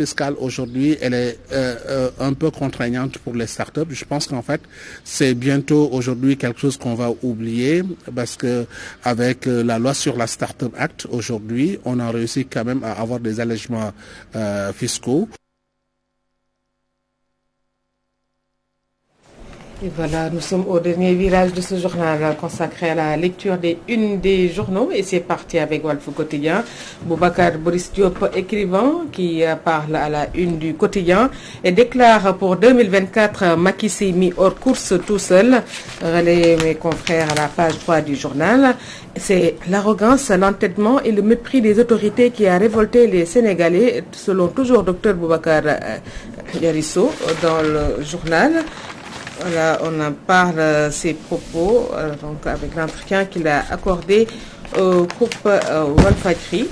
fiscale aujourd'hui, elle est un peu contraignante pour les startups. Je pense qu'en fait, c'est bientôt aujourd'hui quelque chose qu'on va oublier parce que avec la loi sur la Startup Act aujourd'hui, on a réussi quand même à avoir des allègements fiscaux. Et voilà, nous sommes au dernier virage de ce journal consacré à la lecture des unes des journaux et c'est parti avec Walf Quotidien. Boubacar Boris Diop, écrivain, qui parle à la une du quotidien et déclare pour 2024 Macky s'est mis hors course tout seul. Relais mes confrères à la page 3 du journal. C'est l'arrogance, l'entêtement et le mépris des autorités qui a révolté les Sénégalais, selon toujours Dr Boubacar Yarisso dans le journal. Voilà, on en parle ses propos donc avec l'entretien qu'il a accordé au groupe Walfadjri.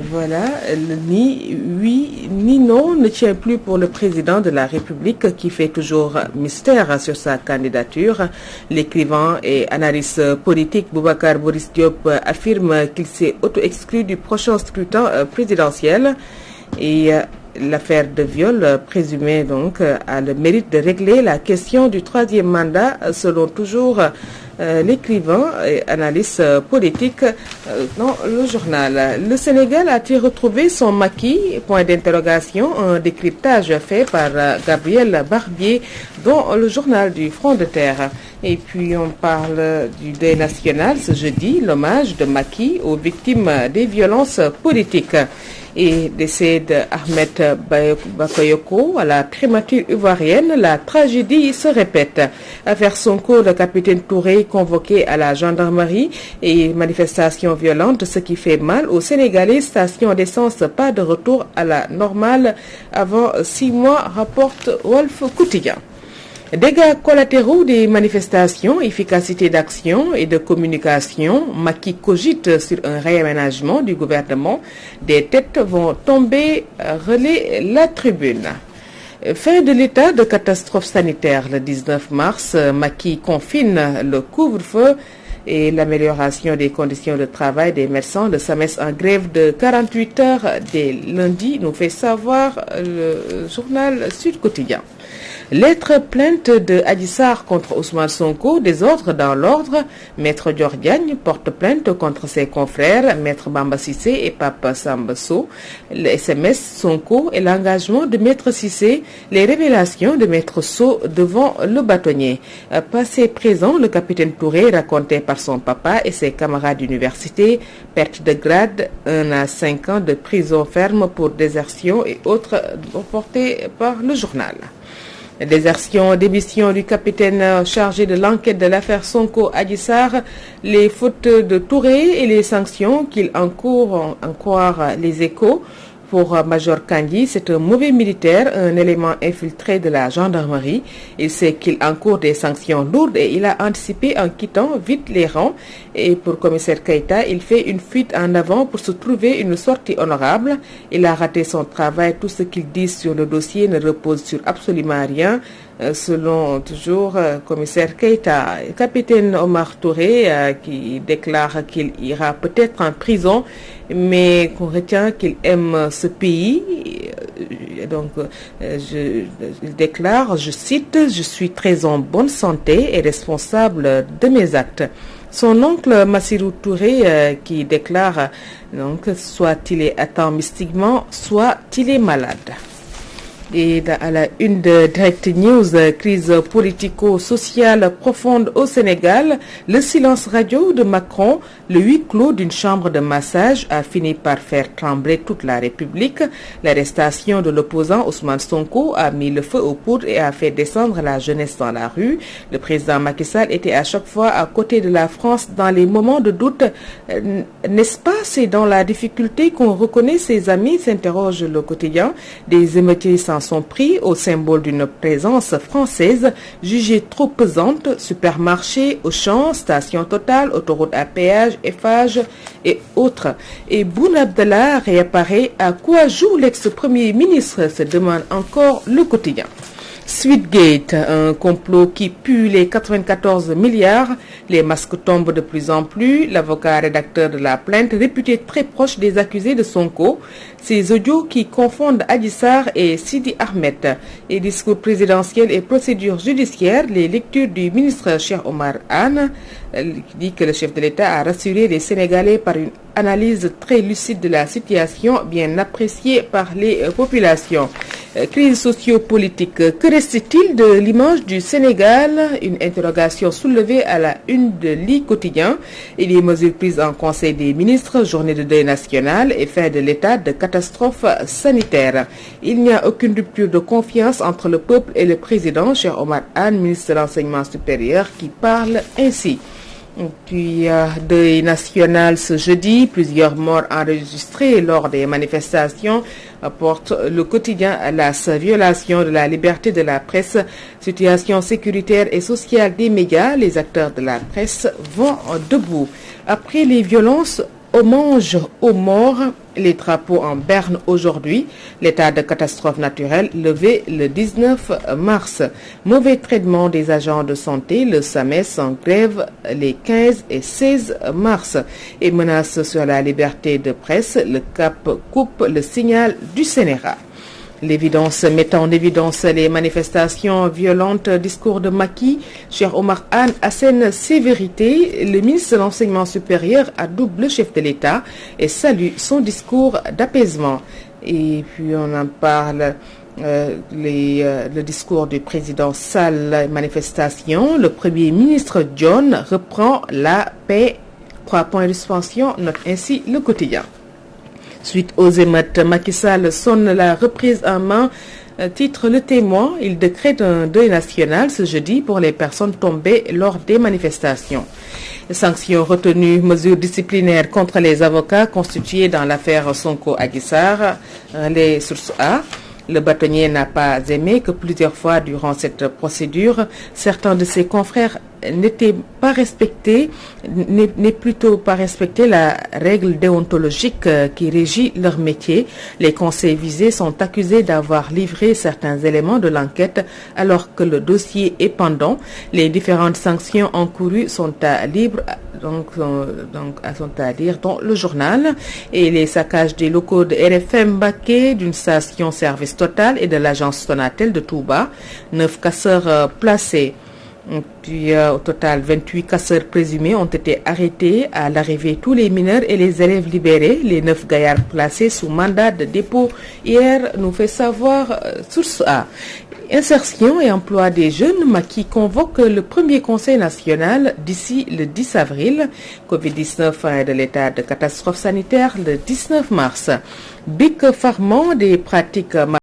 Voilà, le ni oui ni non ne tient plus pour le président de la République qui fait toujours mystère sur sa candidature. L'écrivain et analyste politique Boubacar Boris Diop affirme qu'il s'est auto-exclu du prochain scrutin présidentiel et l'affaire de viol présumée donc a le mérite de régler la question du troisième mandat selon toujours l'écrivain et analyste politique dans le journal. Le Sénégal a-t-il retrouvé son Macky? Point d'interrogation, un décryptage fait par Gabriel Barbier dans le journal du Front de Terre. Et puis on parle du deuil national ce jeudi, l'hommage de Macky aux victimes des violences politiques. Et décès d'Ahmed Bakayoko à la primature ivoirienne, la tragédie se répète. Affaire Sonko, le capitaine Touré convoqué à la gendarmerie et manifestations violentes, ce qui fait mal aux Sénégalais. Station d'essence, pas de retour à la normale avant 6 mois, rapporte Walf Quotidien. Dégâts collatéraux des manifestations, efficacité d'action et de communication, Macky cogite sur un réaménagement du gouvernement. Des têtes vont tomber, relaie la tribune. Fin de l'état de catastrophe sanitaire le 19 mars, Macky confine le couvre-feu et l'amélioration des conditions de travail des médecins. Le SAMES en grève de 48 heures dès lundi, nous fait savoir le journal Sud Quotidien. Lettre plainte de Adji Sarr contre Ousmane Sonko, désordre dans l'ordre. Maître Dior Diagne porte plainte contre ses confrères, Maître Bamba Cissé et Pape Samba Sow. Le SMS Sonko et l'engagement de Maître Cissé, les révélations de Maître Sow devant le bâtonnier. Passé présent, le capitaine Touré raconté par son papa et ses camarades d'université, perte de grade, 1 à 5 ans de prison ferme pour désertion et autres reportés par le journal. Désertion, démission du capitaine chargé de l'enquête de l'affaire Sonko Adji Sarr, les fautes de Touré et les sanctions qu'il encourt, en croire les Échos. Pour Major Kandji, c'est un mauvais militaire, un élément infiltré de la gendarmerie. Il sait qu'il encourt des sanctions lourdes et il a anticipé en quittant vite les rangs. Et pour commissaire Keïta, il fait une fuite en avant pour se trouver une sortie honorable. Il a raté son travail. Tout ce qu'il dit sur le dossier ne repose sur absolument rien. Selon toujours commissaire Keïta, capitaine Omar Touré qui déclare qu'il ira peut-être en prison, mais qu'on retient qu'il aime ce pays. Donc, il déclare, je cite, « Je suis très en bonne santé et responsable de mes actes ». Son oncle Massirou Touré qui déclare, donc, soit il est atteint mystiquement, soit il est malade. Et à la une de Direct News, crise politico-sociale profonde au Sénégal, le silence radio de Macron, le huis clos d'une chambre de massage a fini par faire trembler toute la République. L'arrestation de l'opposant Ousmane Sonko a mis le feu aux poudres et a fait descendre la jeunesse dans la rue. Le président Macky Sall était à chaque fois à côté de la France dans les moments de doute. N'est-ce pas, c'est dans la difficulté qu'on reconnaît ses amis, s'interroge le quotidien. Des émeutiers sont pris au symbole d'une présence française jugée trop pesante, supermarché, Auchan, station Total, autoroute à péage, Eiffage et autres. Et Boun Abdallah réapparaît. À quoi joue l'ex-premier ministre, se demande encore le quotidien. Sweetgate, un complot qui pue les 94 milliards. Les masques tombent de plus en plus. L'avocat rédacteur de la plainte, réputé très proche des accusés de Sonko, ces audios qui confondent Adji Sarr et Sidi Ahmed, et discours présidentiel et procédure judiciaire, les lectures du ministre Cheikh Oumar Anne, qui dit que le chef de l'État a rassuré les Sénégalais par une analyse très lucide de la situation, bien appréciée par les populations. Crise socio-politique, que reste-t-il de l'image du Sénégal? Une interrogation soulevée à la une de l'I quotidien. Et les mesures prises en Conseil des ministres, journée de deuil national et fin de l'état de catastrophe sanitaire. Il n'y a aucune rupture de confiance entre le peuple et le président, Cheikh Oumar Anne, ministre de l'Enseignement supérieur, qui parle ainsi. Puis deuil national ce jeudi, plusieurs morts enregistrées lors des manifestations portent le quotidien à la violation de la liberté de la presse, situation sécuritaire et sociale des médias. Les acteurs de la presse vont debout. Après les violences, hommage aux morts, les drapeaux en berne aujourd'hui, l'état de catastrophe naturelle levé le 19 mars. Mauvais traitement des agents de santé, le SAMES en grève les 15 et 16 mars. Et menace sur la liberté de presse, le CAP coupe le signal du CNRA. L'évidence met en évidence les manifestations violentes, discours de Macky. Cheikh Oumar Anne assène sévérité. Le ministre de l'Enseignement supérieur adoube le chef de l'État et salue son discours d'apaisement. Et puis on en parle. Le discours du président Sall, manifestation. Le premier ministre John reprend la paix. 3 points de suspension, note ainsi le quotidien. Suite aux émeutes, Macky Sall sonne la reprise en main. Titre Le Témoin, il décrète un deuil national ce jeudi pour les personnes tombées lors des manifestations. Sanctions retenues, mesures disciplinaires contre les avocats constitués dans l'affaire Sonko-Adji Sarr. Les sources A. Le bâtonnier n'a pas aimé que plusieurs fois durant cette procédure, certains de ses confrères n'aient plutôt pas respecté la règle déontologique qui régit leur métier. Les conseils visés sont accusés d'avoir livré certains éléments de l'enquête alors que le dossier est pendant. Les différentes sanctions encourues sont à lire dans le journal. Et les saccages des locaux de RFM Mbacké, d'une station service Total et de l'agence Sonatel de Touba. 9 casseurs placés. Puis au total 28 casseurs présumés ont été arrêtés. À l'arrivée, tous les mineurs et les élèves libérés. Les 9 gaillards placés sous mandat de dépôt hier, nous fait savoir source A. Insertion et emploi des jeunes, Macky convoque le premier conseil national d'ici le 10 avril. Covid-19, fin de l'état de catastrophe sanitaire le 19 mars. Bic Farman, des pratiques